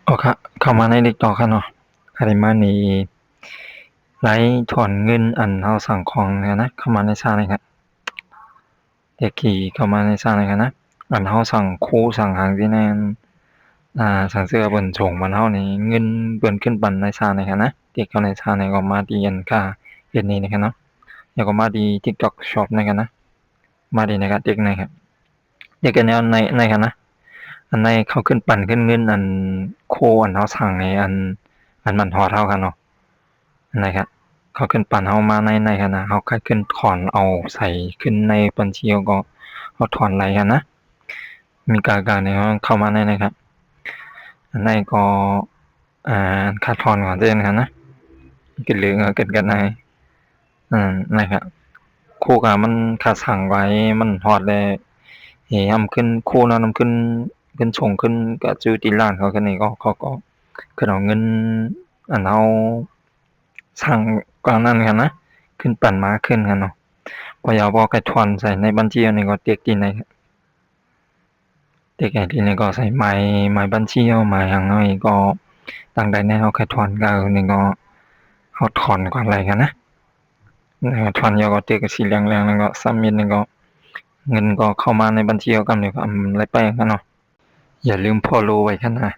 อ๋อครับเข้ามาใน TikTok ครับเนาะอันนี้มานี่ไลฟ์ถอนเงินอันเราสั่งของเนี่ยนะเข้ามาในชาเลยครับเด็กขี่เข้ามาในชาเลยครับนะอันเราสั่งคู่สั่งหางที่แน่นสั่งเสื้อเปิ่นส่งมาเฮานี่เงินเปิ่นขึ้นปันในชาเลยครับนะเด็กเข้าในชานี่ก็มาที่อันค่าเฮ็ดนี่นะครับเนาะแล้วก็มาที่ TikTok Shop นะครับนะมาที่นะครับเด็กนะครับเด็กอันแนวในครับนะอันในเขาขึ้นปันขึ้นเงินอันโคอันเราสั่งในอันมันฮอดเราครับเนาะ นะครับเขาขึ้นปั่นเฮามาในหั้นนะเฮาก็ขึ้นถอนเอาใส่ขึ้นในบัญชีแล้วก็เอาถอนไหลหั้นนะมีการเนี่ยเข้ามาในนะครับอันในก็ค่าถอนของตัวเองหั้นนะขึ้นเหลืองขึ้นกันในนะครับคู่ก็มันค่าสั่งไว้มันฮอดแล้วยามขึ้นคู่นั้นนำขึ้นส่งขึ้นก็จื้อที่ร้านเขาก็นี่ก็เขาก็ขึ้นเอาเงินอันเฮาสั่งก่อนนั้นหั้นนะขึ้นปั่นมาขึ้นหั้นเนาะพอเอาไปถอนใส่ในบัญชีอันนี้ก็เติ๊กที่ในเติ๊กไอ้ที่นี่ก็ใส่หมายบัญชีเอาหมายหยังเอาอีกก็ตั้งใดแน่เอาแค่ถอนก็นี่ก็เอาถอนก่อนอะไรกันนะถอนแล้วก็เติ๊กสีเหลืองๆแล้วก็ submit นี่ก็เงินก็เข้ามาในบัญชีเราก็นี่ก็อะไรไปกันเนาะอย่าลืม follow ไว้คั่นนะ